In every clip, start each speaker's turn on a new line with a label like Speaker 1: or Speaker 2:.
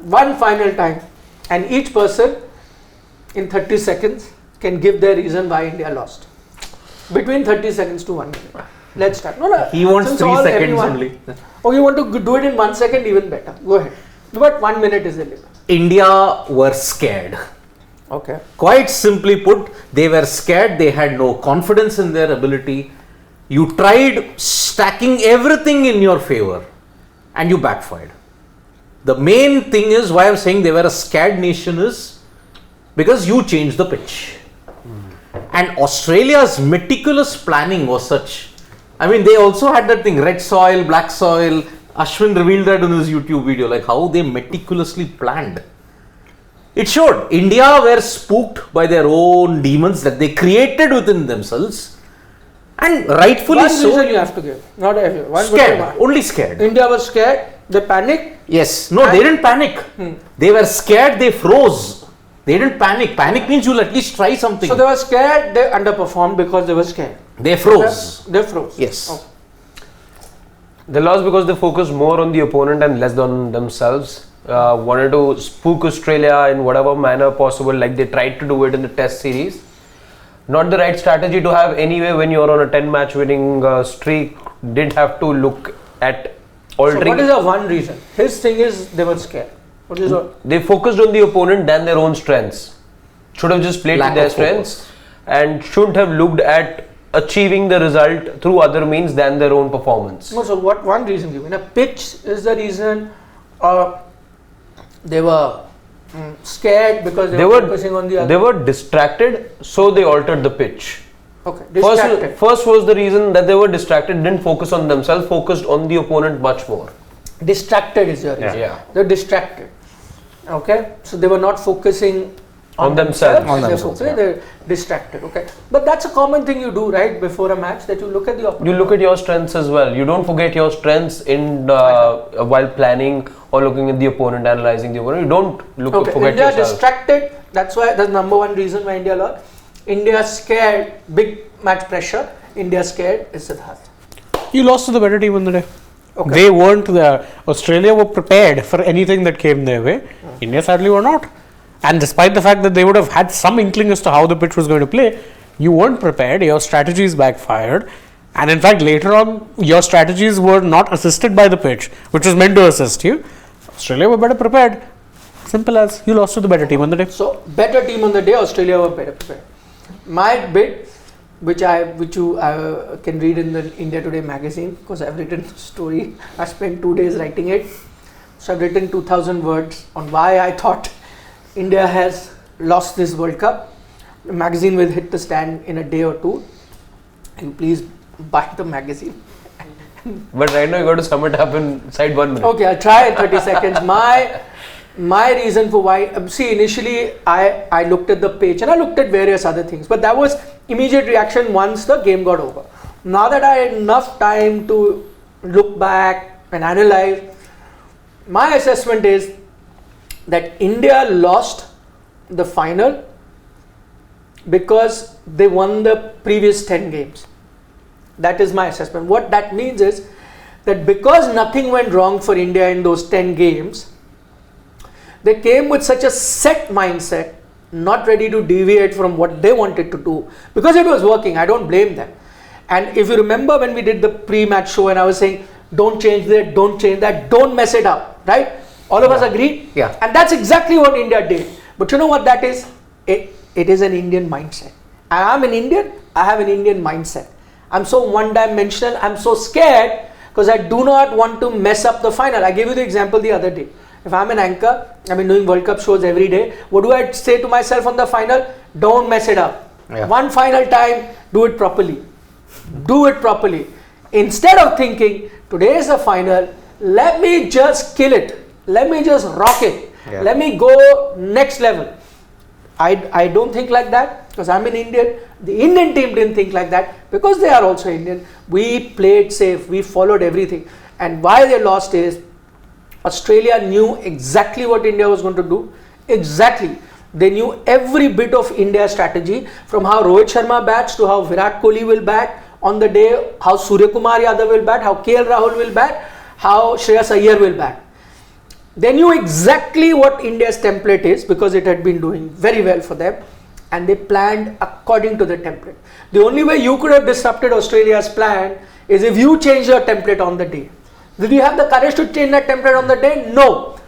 Speaker 1: one final time, and each person in 30 seconds can give their reason why India lost. Between 30 seconds to 1 minute. Let's start. No,
Speaker 2: he wants 3 seconds only.
Speaker 1: Oh, you want to do it in 1 second? Even better. Go ahead. But 1 minute is the limit.
Speaker 2: India were scared.
Speaker 1: Okay.
Speaker 2: Quite simply put, they were scared. They had no confidence in their ability. You tried stacking everything in your favor and you backfired. The main thing is why I'm saying they were a scared nation is because you changed the pitch. And Australia's meticulous planning was such. I mean, they also had that thing, red soil, black soil. Ashwin revealed that in his YouTube video, like how they meticulously planned. It showed India were spooked by their own demons that they created within themselves. And rightfully so.
Speaker 1: One reason you have to give, not everyone.
Speaker 2: Scared, only scared.
Speaker 1: India was scared, they panicked.
Speaker 2: Yes, no, they didn't panic. They were scared, they froze. They didn't panic. Panic means you'll at least try something.
Speaker 1: So they were scared, they underperformed because they were scared.
Speaker 2: They froze.
Speaker 1: They froze.
Speaker 2: Yes.
Speaker 1: Oh.
Speaker 3: They lost because they focused more on the opponent and less on themselves. Wanted to spook Australia in whatever manner possible, like they tried to do it in the test series. Not the right strategy to have anyway when you're on a 10-match winning streak. Didn't have to look at altering.
Speaker 1: So what is the one reason? His thing is they were scared. What is
Speaker 3: They focused on the opponent than their own strengths. Should have just played to their strengths and shouldn't have looked at achieving the result through other means than their own performance.
Speaker 1: No, so what one reason given? A pitch is the reason, or they were scared because they were focusing on the other.
Speaker 3: They were distracted, so they altered the pitch.
Speaker 1: Okay, distracted.
Speaker 3: First was the reason that they were distracted, didn't focus on themselves, focused on the opponent much more.
Speaker 1: Distracted is your reason.
Speaker 3: Yeah.
Speaker 1: They're distracted. Okay, so they were not focusing
Speaker 3: on themselves.
Speaker 1: They're distracted. Okay, but that's a common thing you do, right? Before a match, that you look at the opponent.
Speaker 3: You look at your strengths as well. You don't forget your strengths in while planning or looking at the opponent, analyzing the opponent. You don't forget
Speaker 1: India
Speaker 3: yourself.
Speaker 1: Distracted. That's why the number one reason why India lost. India scared. Big match pressure. India scared is Siddharth.
Speaker 4: You lost to the better team on the day.
Speaker 1: Okay.
Speaker 4: They weren't there. Australia were prepared for anything that came their way. India sadly were not. And despite the fact that they would have had some inkling as to how the pitch was going to play, you weren't prepared. Your strategies backfired. And in fact, later on, your strategies were not assisted by the pitch, which was meant to assist you. Australia were better prepared. Simple as you lost to the better team on the day.
Speaker 1: So, better team on the day, Australia were better prepared. My bit, which you can read in the India Today magazine, because I've written the story. I spent 2 days writing it. So I've written 2,000 words on why I thought India has lost this World Cup. The magazine will hit the stand in a day or two. You please buy the magazine.
Speaker 3: But right now you got to sum it up inside 1 minute.
Speaker 1: Okay, I'll try in 30 seconds. My reason for why, see, initially I looked at the pitch and I looked at various other things, but that was immediate reaction once the game got over. Now that I had enough time to look back and analyze, my assessment is that India lost the final because they won the previous 10 games. That is my assessment. What that means is that because nothing went wrong for India in those 10 games, they came with such a set mindset, not ready to deviate from what they wanted to do, because it was working. I don't blame them. And if you remember when we did the pre-match show and I was saying, don't change that, don't change that, don't mess it up, right? All of us agreed?
Speaker 2: Yeah.
Speaker 1: And that's exactly what India did. But you know what that is? It is an Indian mindset. I am an Indian, I have an Indian mindset. I'm so one-dimensional, I'm so scared because I do not want to mess up the final. I gave you the example the other day. If I'm an anchor, I've been doing World Cup shows every day. What do I say to myself on the final? Don't mess it up.
Speaker 2: Yeah.
Speaker 1: One final time, do it properly. Do it properly. Instead of thinking, today is the final, let me just kill it. Let me just rock it.
Speaker 2: Yeah.
Speaker 1: Let me go next level. I don't think like that because I'm an Indian. The Indian team didn't think like that because they are also Indian. We played safe. We followed everything. And why they lost is Australia knew exactly what India was going to do. Exactly. They knew every bit of India's strategy, from how Rohit Sharma bats to how Virat Kohli will bat on the day, how Surya Kumar Yadav will bat, how KL Rahul will bat, how Shreyas Iyer will bat. They knew exactly what India's template is because it had been doing very well for them, and they planned according to the template. The only way you could have disrupted Australia's plan is if you change your template on the day. Did you have the courage to change that template on the day? No.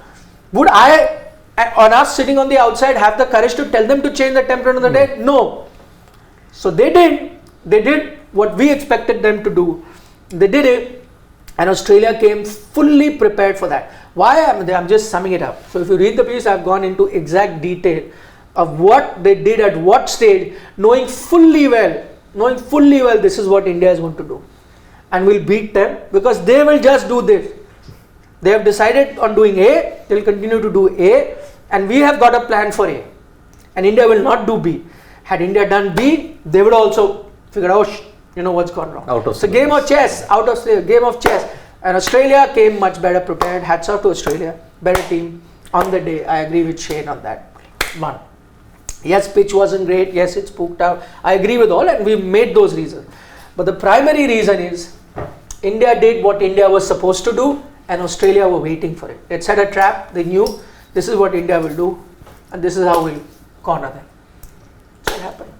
Speaker 1: Would I, on us sitting on the outside, have the courage to tell them to change the template on the day? No. So they did what we expected them to do. They did it, and Australia came fully prepared for that. Why? I'm just summing it up. So if you read the piece, I've gone into exact detail of what they did at what stage, knowing fully well this is what India is going to do. And we'll beat them because they will just do this. They have decided on doing A, they'll continue to do A, and we have got a plan for A. And India will not do B. Had India done B, they would also figure out, what's gone wrong. It's a game of chess, game of chess. And Australia came much better prepared. Hats off to Australia. Better team on the day. I agree with Shane on that one. Yes, pitch wasn't great. Yes, it spooked out. I agree with all, and we made those reasons. But the primary reason is India did what India was supposed to do, and Australia were waiting for it. It set a trap. They knew this is what India will do, and this is how we'll corner them. So it happened.